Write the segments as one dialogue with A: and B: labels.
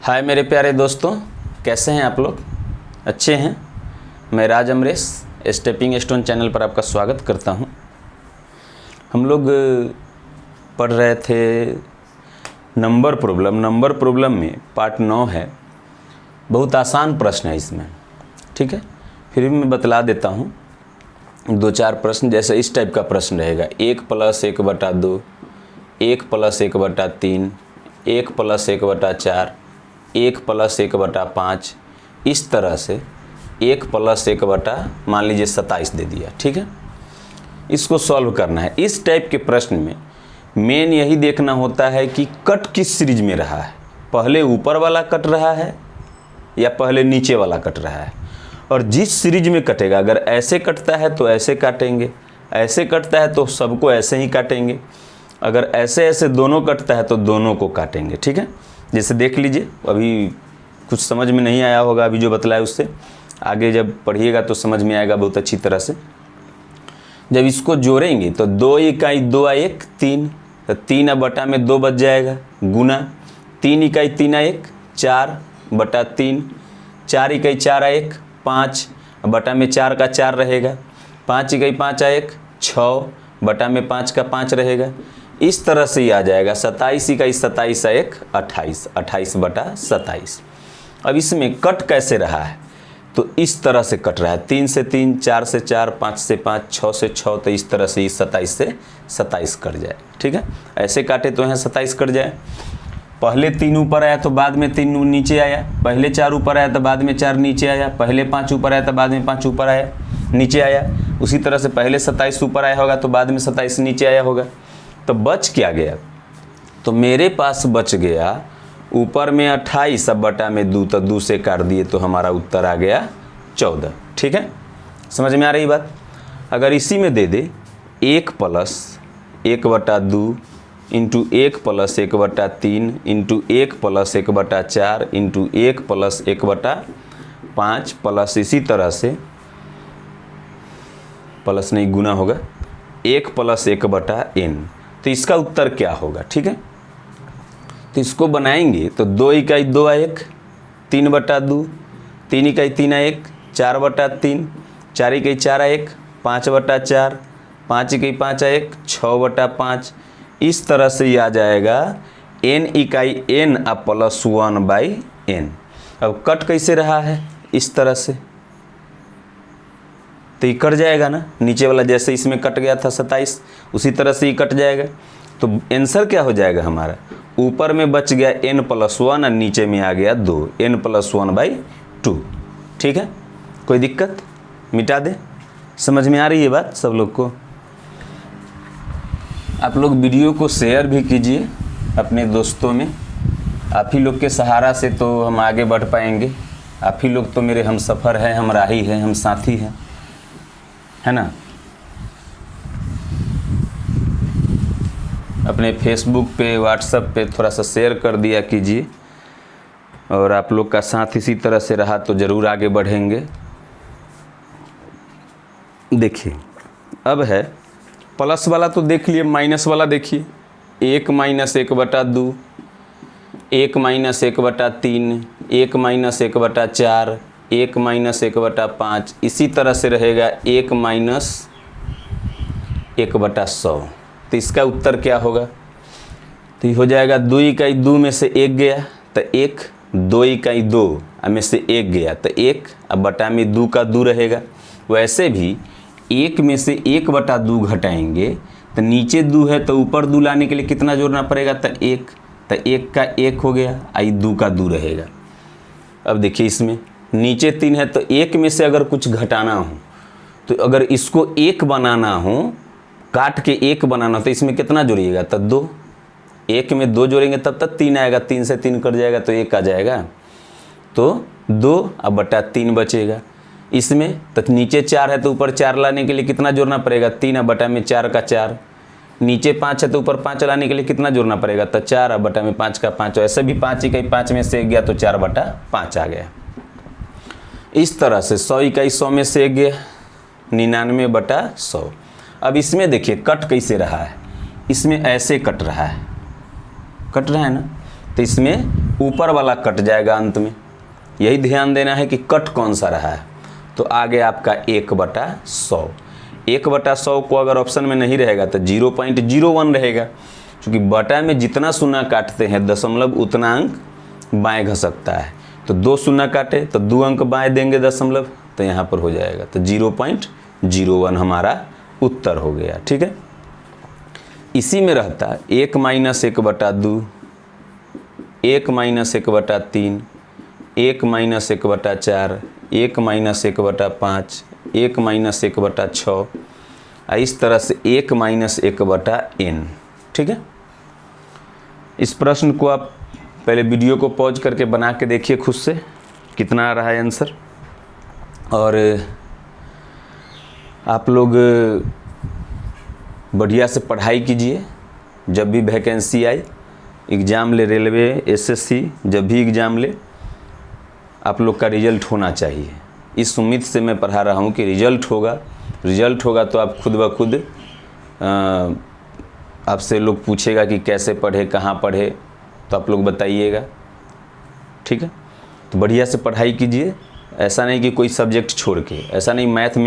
A: हाय मेरे प्यारे दोस्तों, कैसे हैं आप लोग? अच्छे हैं? मैं राज अमरेश स्टेपिंग स्टोन चैनल पर आपका स्वागत करता हूं। हम लोग पढ़ रहे थे नंबर प्रॉब्लम में पार्ट 9 है। बहुत आसान प्रश्न है इसमें, ठीक है। फिर भी मैं बतला देता हूं 2-4 प्रश्न। जैसे इस टाइप का प्रश्न रहेगा 1 + 1/2, 1 + 1/3, 1 + 1/4, 1 + 1/5, इस तरह से 1 + 1 मान लीजिए 27 दे दिया, ठीक है। इसको सॉल्व करना है। इस टाइप के प्रश्न में मेन यही देखना होता है कि कट किस सीरीज में रहा है, पहले ऊपर वाला कट रहा है या पहले नीचे वाला कट रहा है। और जिस सीरीज में कटेगा, अगर ऐसे कटता है तो ऐसे काटेंगे, ऐसे कटता है तो सबको ऐसे ही काटेंगे, अगर ऐसे ऐसे दोनों कटता है तो दोनों को काटेंगे, ठीक है। जैसे देख लीजिए, अभी कुछ समझ में नहीं आया होगा, अभी जो बतलाया उससे आगे जब पढ़िएगा तो समझ में आएगा बहुत अच्छी तरह से। जब इसको जोड़ेंगे तो 2 इकाई 2 1 3, तो 3/2 बच जाएगा, गुना 3 इकाई 3 1 4/3, 4 इकाई 4 1 5, बटा में 4 का 4 रहेगा, 5 इकाई 5 1 6, बटा में 5 का 5 रहेगा। इस तरह से ही आ जाएगा 27 इकाई 27 1 28, 28/27। अब इसमें कट कैसे रहा है, तो इस तरह से कट रहा है, 3 से 3, 4 से 4, 5 से 5, 6 से 6, तो इस तरह से ही 27 से 27 कट जाए, ठीक है। ऐसे काटे तो यहाँ 27 कट जाए। पहले 3 ऊपर आया तो बाद में 3 नीचे आया, पहले 4 ऊपर आया तो बाद में 4 नीचे आया, पहले 5 ऊपर आया तो बाद में 5 ऊपर आया नीचे आया। उसी तरह से पहले 27 ऊपर आया होगा तो बाद में 27 नीचे आया होगा। तो बच क्या गया, तो मेरे पास बच गया ऊपर में 28, अब बटा में 2, तो 2 से काट दिए तो हमारा उत्तर आ गया 14, ठीक है। समझ में आ रही बात। अगर इसी में दे दे 1 + 1/2 इंटू 1 + 1/3 इंटू 1 + 1/4 इंटू 1 + 1/5 प्लस इसी तरह से प्लस नहीं गुना होगा 1 + 1/n, तो इसका उत्तर क्या होगा, ठीक है। तो इसको बनाएंगे तो 2 इकाई 2 1 3/2, 3 इकाई 3 1 4/3, 4 इकाई 4 1 5/4, 5 इकाई 5 1 6/5। इस तरह से ये आ जाएगा n इकाई n + 1/n। अब कट कैसे रहा है, इस तरह से, तो ये कट जाएगा ना, नीचे वाला जैसे इसमें कट गया था 27, उसी तरह से ये कट जाएगा। तो आंसर क्या हो जाएगा हमारा, ऊपर में बच गया n + 1 और नीचे में आ गया 2, n + 1/2, ठीक है। कोई दिक्कत, मिटा दे। समझ में आ रही है बात सब लोग को? आप लोग वीडियो को शेयर भी कीजिए अपने दोस्तों में। आप ही लोग के सहारा से तो हम आगे बढ़ पाएंगे। आप ही लोग तो मेरे हम सफ़र हैं, हम राही हैं, हम साथी हैं, है ना। अपने फेसबुक पे, व्हाट्सएप पे थोड़ा सा शेयर कर दिया कीजिए। और आप लोग का साथ इसी तरह से रहा तो ज़रूर आगे बढ़ेंगे। देखिए, अब है प्लस वाला तो देख लिए, माइनस वाला देखिए 1 - 1/2, 1 - 1/3, 1 - 1/4, 1 - 1/5, इसी तरह से रहेगा 1 - 1/100। तो इसका उत्तर क्या होगा, तो ये हो जाएगा 2 इकाई 2 में से 1 गया तो 1, 2 इकाई 2 में से 1 गया तो 1, अब बटा में 2 का 2 रहेगा। वैसे भी 1 में से 1/2 घटाएंगे तो नीचे 2 है तो ऊपर 2 लाने के लिए कितना जोड़ना पड़ेगा, तो 1, तो 1 का 1 हो गया, आई 2 का 2 रहेगा। अब देखिए इसमें नीचे 3 है तो 1 में से अगर कुछ घटाना हो, तो अगर इसको 1 बनाना हो, काट के 1 बनाना, तो इसमें कितना जोड़िएगा, तो 2, 1 में 2 जोड़ेंगे तब तक 3 आएगा, 3 से 3 कट जाएगा तो 1 आ जाएगा, तो 2 अब बटा 3 बचेगा। इसमें तो नीचे 4 है तो ऊपर 4 लाने के लिए कितना जोड़ना पड़ेगा, 3 अब बटा में 4 का 4, नीचे 5 है तो ऊपर 5 लाने के लिए कितना जोड़ना पड़ेगा, तो 4 अब बटा में 5 का 5। ऐसे भी 5 इकाई 5 में से 1 गया तो 4/5 आ गया। इस तरह से 100 इकाई 100 में से 1 गया, 99/100। अब इसमें देखिए कट कैसे रहा है, इसमें ऐसे कट रहा है ना, तो इसमें ऊपर वाला कट जाएगा अंत में। यही ध्यान देना है कि कट कौन सा रहा है। तो आगे आपका 1/100। 1/100 को अगर ऑप्शन में नहीं रहेगा तो 0.01 रहेगा, क्योंकि बटा में जितना शून्य काटते हैं दशमलव उतना अंक बाएं घसकता है। तो 2 शून्य काटे तो 2 अंक बाएं देंगे दशमलव, तो यहाँ पर हो जाएगा। तो 0.01 हमारा उत्तर हो गया। ठीक है, इसी में रहता 1 - 1/2, 1 - 1/3, 1 - 1/4, 1 - 1/5, 1 - 1/6, इस तरह से 1 - 1/n। ठीक है, इस प्रश्न को आप पहले वीडियो को पॉज करके बना के देखिए खुद से कितना आ रहा है आंसर। और आप लोग बढ़िया से पढ़ाई कीजिए। जब भी वैकेंसी आए, एग्ज़ाम ले, रेलवे, एसएससी, जब भी एग्ज़ाम ले, आप लोग का रिजल्ट होना चाहिए। इस उम्मीद से मैं पढ़ा रहा हूँ कि रिजल्ट होगा तो आप खुद ब खुद आपसे लोग पूछेगा कि कैसे पढ़े, कहाँ पढ़े, तो आप लोग बताइएगा। ठीक है, तो बढ़िया से पढ़ाई कीजिए। ऐसा नहीं कि कोई सब्जेक्ट छोड़ के, ऐसा नहीं मैथ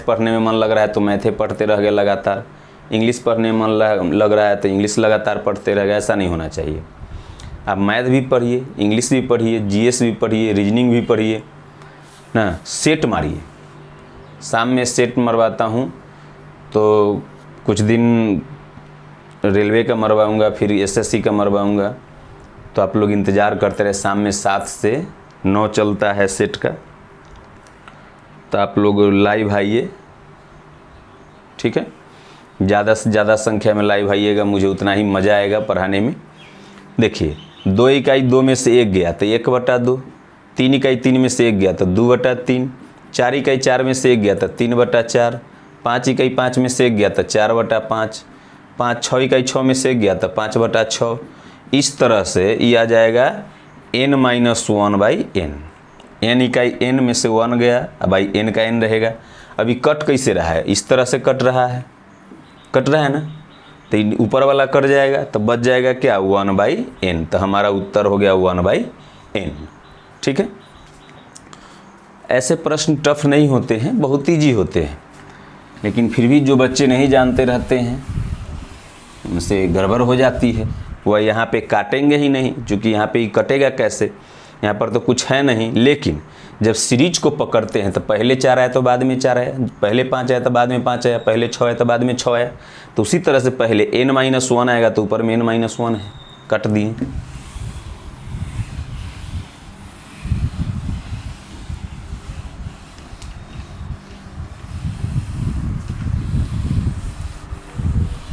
A: पढ़ने में मन लग रहा है तो मैथे पढ़ते रह गए लगातार, इंग्लिश पढ़ने में मन लग रहा है तो इंग्लिश लगातार पढ़ते रह गए, ऐसा नहीं होना चाहिए। आप मैथ भी पढ़िए, इंग्लिश भी पढ़िए, जीएस भी पढ़िए, रीजनिंग भी पढ़िए ना। सेट मारिए, शाम में सेट मरवाता हूँ, तो कुछ दिन रेलवे का मरवाऊँगा, फिर एसएससी का मरवाऊँगा, तो आप लोग इंतज़ार करते रहे। शाम में 7 से 9 चलता है सेट का, तो आप लोग लाइव आइए। ठीक है, ज़्यादा से ज़्यादा संख्या में लाइव आइएगा, मुझे उतना ही मज़ा आएगा पढ़ाने में। देखिए, 2 इकाई 2 में से 1 गया तो 1/2, 3 इकाई 3 में से 1 गया तो 2/3, 4 इकाई 4 में से 1 गया तो 3/4, 5 इकाई 5 में से 1 गया तो 4/5, 6 इकाई 6 में से 1 गया तो 5/6। इस तरह से ये आ जाएगा n - 1/n। n इकाई n में से 1 गया, अब भाई n का n रहेगा। अभी कट कैसे रहा है? इस तरह से कट रहा है ना, तो ऊपर वाला कट जाएगा तो बच जाएगा क्या? 1/n। तो हमारा उत्तर हो गया 1/n। ठीक है, ऐसे प्रश्न टफ नहीं होते हैं, बहुत ईजी होते हैं, लेकिन फिर भी जो बच्चे नहीं जानते रहते हैं उनसे गड़बड़ हो जाती है। वह यहाँ पे काटेंगे ही नहीं, क्योंकि यहाँ पे ही कटेगा कैसे, यहाँ पर तो कुछ है नहीं। लेकिन जब सीरीज को पकड़ते हैं तो पहले 4 आया तो बाद में 4 आया, पहले 5 आया तो बाद में 5 आया, पहले 6 आया तो बाद में 6 आया। तो उसी तरह से पहले n - 1 आएगा तो ऊपर में n - 1 है, कट दिए।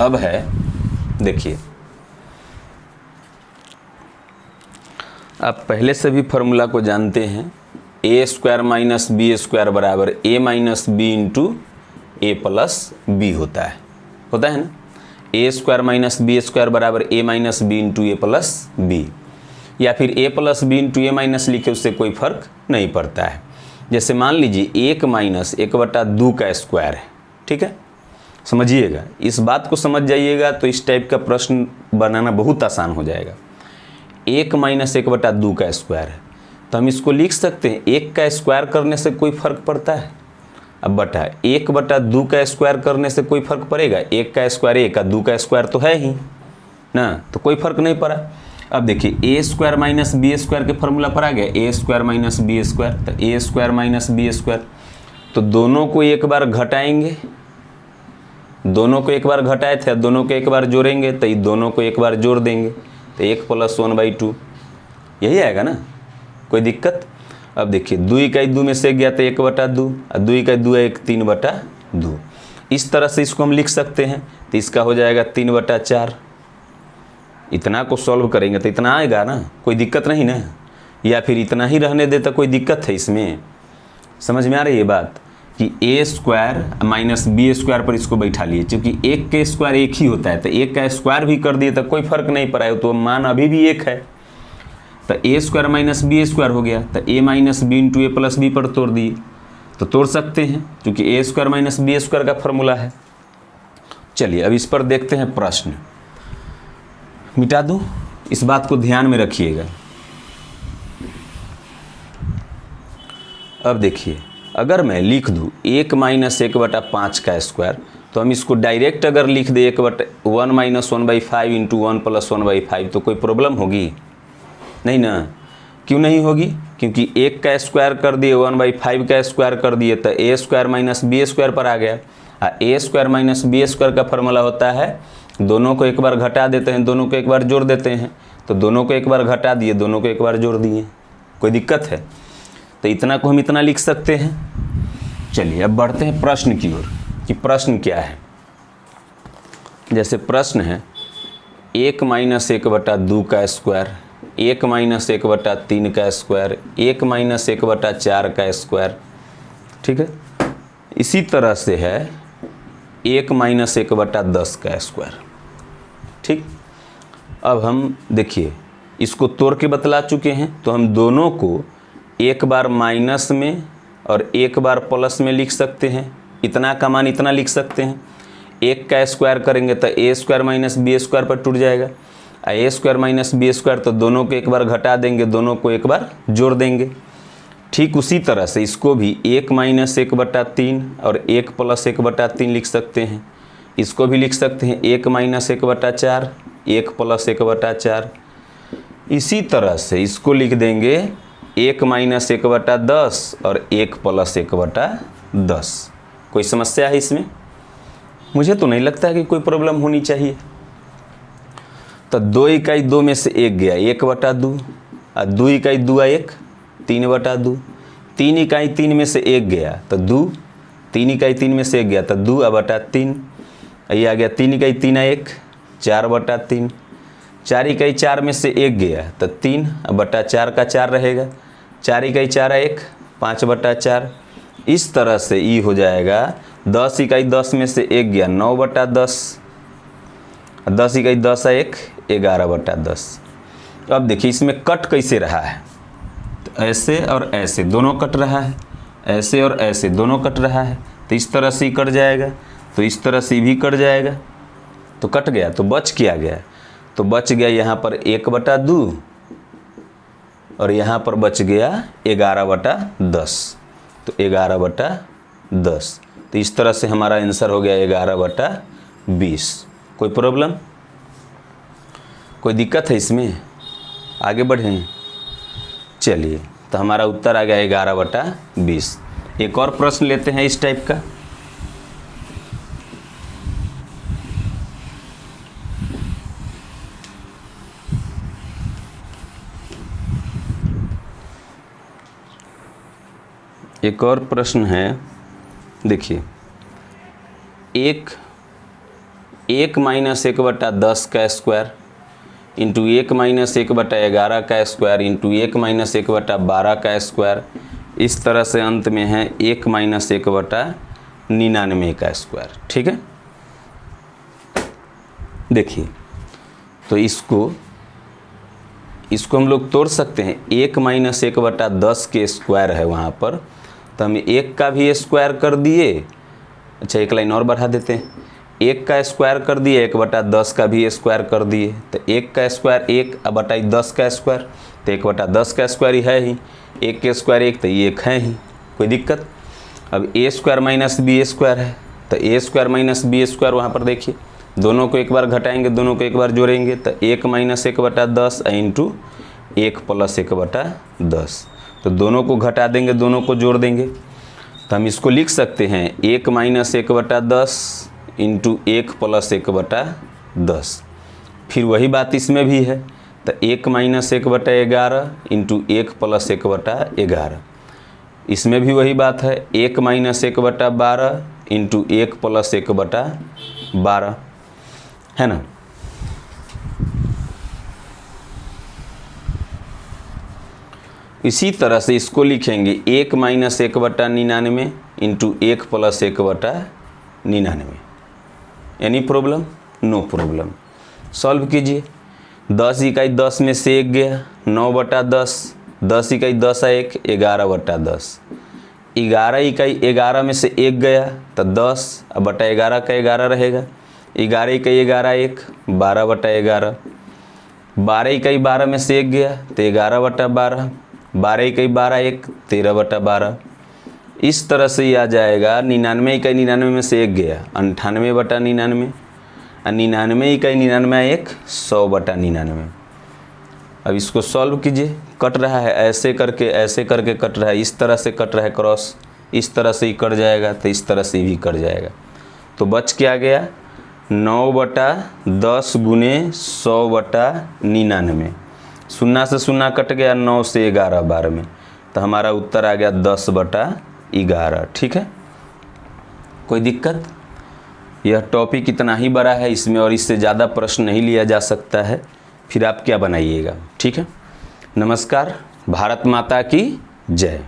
A: अब है, देखिए, आप पहले से भी फार्मूला को जानते हैं। a² - b² बराबर a - b into a plus b होता है ना। a² - b² बराबर a - b into a plus b, या फिर a plus b into a minus लिखे, उससे कोई फर्क नहीं पड़ता है। जैसे मान लीजिए 1 - 1/2 का स्क्वायर है। ठीक है, समझिएगा, इस बात को समझ जाइएगा तो इस टाइप का प्रश्न बनाना बहुत आसान हो जाएगा। 1 - 1/2 का स्क्वायर है, तो हम इसको लिख सकते हैं 1 का स्क्वायर करने से कोई फर्क पड़ता है? अब बटा 1/2 का स्क्वायर करने से कोई फर्क पड़ेगा? 1 का स्क्वायर 1 का 2 का स्क्वायर तो है ही ना, तो कोई फर्क नहीं पड़ा। अब देखिए a² - b² के फार्मूला पर आ गया a² - b², तो a² - b², तो दोनों को एक बार घटाएंगे, दोनों को एक बार घटाए थे, दोनों को एक बार जोड़ेंगे तो ये दोनों को एक बार जोड़ देंगे, तो 1 + 1/2 यही आएगा ना, कोई दिक्कत? अब देखिए 2 इकाई 2 में से गया तो 1/2, और 2 इकाई 2 है 1 3/2। इस तरह से इसको हम लिख सकते हैं, तो इसका हो जाएगा 3/4। इतना को सॉल्व करेंगे तो इतना आएगा ना, कोई दिक्कत नहीं ना। या फिर इतना ही रहने दे तो कोई दिक्कत है इसमें? समझ में आ रही है बात कि a² - b² पर इसको बैठा लिए, क्योंकि 1 के स्क्वायर 1 ही होता है, तो 1 का स्क्वायर भी कर दिए तो कोई फर्क नहीं पड़ा है, तो मान अभी भी 1 है। तो a² - b² हो गया, तो a - b into a plus b पर तोड़ दिए, तो तोड़ सकते हैं, क्योंकि a² - b² का फॉर्मूला है। चलिए अब इस पर देखते हैं प्रश्न। मिटा दूँ, इस बात को ध्यान में रखिएगा। अब देखिए, अगर मैं लिख दूँ 1 माइनस 1/5 का स्क्वायर, तो हम इसको डायरेक्ट अगर लिख दें 1 माइनस 1/5 इंटू 1 प्लस 1/5, तो कोई प्रॉब्लम होगी? नहीं ना। क्यों नहीं होगी? क्योंकि 1 का स्क्वायर कर दिए, 1/5 का स्क्वायर कर दिए, तो ए स्क्वायर माइनस बी स्क्वायर पर आ गया। ए स्क्वायर माइनस बी स्क्वायर का फॉर्मूला होता है, दोनों को एक बार घटा देते हैं, दोनों को एक बार जोड़ देते हैं। तो दोनों को एक बार घटा दिए, दोनों को एक बार जोड़ दिए, कोई दिक्कत है? तो इतना को हम इतना लिख सकते हैं। चलिए अब बढ़ते हैं प्रश्न की ओर कि प्रश्न क्या है। जैसे प्रश्न है 1 माइनस 1/2 का स्क्वायर, 1 माइनस 1/3 का स्क्वायर, 1 माइनस 1/4 का स्क्वायर, ठीक है। इसी तरह से है 1 माइनस 1/10 का स्क्वायर, ठीक। अब हम देखिए इसको तोड़ के बतला चुके हैं, तो हम दोनों को एक बार माइनस में और एक बार प्लस में लिख सकते हैं। इतना का मान इतना लिख सकते हैं। 1 का स्क्वायर करेंगे तो ए स्क्वायर माइनस बी स्क्वायर पर टूट जाएगा, ए स्क्वायर माइनस बी स्क्वायर, तो दोनों को एक बार घटा देंगे, दोनों को एक बार जोड़ देंगे। ठीक उसी तरह से इसको भी 1 माइनस 1/3 और 1 प्लस 1/3 लिख सकते हैं। इसको भी लिख सकते हैं 1 माइनस 1/4, 1 प्लस 1/4। इसी तरह से इसको लिख देंगे 1 माइनस 1/10 और 1 प्लस 1/10। कोई समस्या है इसमें? मुझे तो नहीं लगता है कि कोई प्रॉब्लम होनी चाहिए। तो 2 इकाई 2 में से 1 गया 1/2, और 2 इकाई 2 1 3/2, 3 इकाई 3 में से 1 गया तो 2, 3 इकाई 3 में से 1 गया तो 2/3, ये आ गया 3 इकाई 3 1 4/3, 4 इकाई 4 में से 1 गया तो 3/4 का 4 रहेगा, 4 इकाई 4 1 5/4। इस तरह से ई हो जाएगा 10 इकाई 10 में से 1 गया 9/10, 10 इकाई 10 1 11/10। अब देखिए इसमें कट कैसे रहा है, तो ऐसे और ऐसे दोनों कट रहा है, ऐसे और ऐसे दोनों कट रहा है, तो इस तरह से ही कट जाएगा, तो इस तरह से भी कट जाएगा, तो कट गया। तो बच क्या गया? तो बच गया यहाँ पर 1/2 और यहाँ पर बच गया 11/10, तो 11/10। तो इस तरह से हमारा आंसर हो गया 11/20। कोई प्रॉब्लम, कोई दिक्कत है इसमें? आगे बढ़ें। चलिए, तो हमारा उत्तर आ गया 11/20। एक और प्रश्न लेते हैं इस टाइप का। एक और प्रश्न है, देखिए 1 माइनस 1/10 का स्क्वायर इंटू 1 माइनस 1/11 का स्क्वायर इंटू 1 माइनस 1/12 का स्क्वायर, इस तरह से अंत में है 1 माइनस 1/99 का स्क्वायर, ठीक है। देखिए तो इसको हम लोग तोड़ सकते हैं। 1 माइनस 1/10 के स्क्वायर है वहाँ पर, तो हम 1 का भी स्क्वायर कर दिए। अच्छा, एक लाइन और बढ़ा देते हैं, 1 का स्क्वायर कर दिए, 1/10 का भी स्क्वायर कर दिए, तो 1 का स्क्वायर 1/10 का स्क्वायर, तो 1/10 का स्क्वायर ही है ही, 1 के स्क्वायर 1, तो ये 1 है ही, कोई दिक्कत? अब ए स्क्वायर माइनस बी स्क्वायर है, तो ए स्क्वायर माइनस बी स्क्वायर वहाँ पर देखिए, दोनों को एक बार घटाएंगे, दोनों को एक बार जोड़ेंगे, तो 1 माइनस 1/10 इंटू 1 प्लस 1/10, तो दोनों को घटा देंगे, दोनों को जोड़ देंगे, तो हम इसको लिख सकते हैं 1 माइनस 1/10 इंटू 1 प्लस 1/10। फिर वही बात इसमें भी है, तो 1 माइनस 1/11 इंटू 1 प्लस 1/11, इसमें भी वही बात है, 1 माइनस 1/12 इंटू 1 प्लस 1/12, है ना। इसी तरह से इसको लिखेंगे 1 minus 1/99 into 1 plus 1/99। Any problem? No problem. Solve कीजिए। 10 इकाई 10 में से 1 गया 9/10, 10 इकाई 10 1 11/10, 11 इकाई 11 में से 1 गया तो 10/11 का 11 रहेगा, 11 इकाई 11 1 12/11, 12 इकाई 12 में से 1 गया तो 11/12, 12 इकाई 12 1 13/12, इस तरह से ही आ जाएगा 99 इकाई 99 में से 1 गया 98/99 और 99 इकाई 99 1 100/99। अब इसको सॉल्व कीजिए। कट रहा है ऐसे करके कट रहा है, इस तरह से कट रहा है क्रॉस, इस तरह से ही कट जाएगा तो इस तरह से भी कट जाएगा। तो बच क्या गया 9/10 गुने 100/99। 0 से 0 कट गया, 9 से 11 बार में, तो हमारा उत्तर आ गया 10/11। ठीक है, कोई दिक्कत? यह टॉपिक इतना ही बड़ा है, इसमें और इससे ज़्यादा प्रश्न नहीं लिया जा सकता है, फिर आप क्या बनाइएगा। ठीक है, नमस्कार, भारत माता की जय।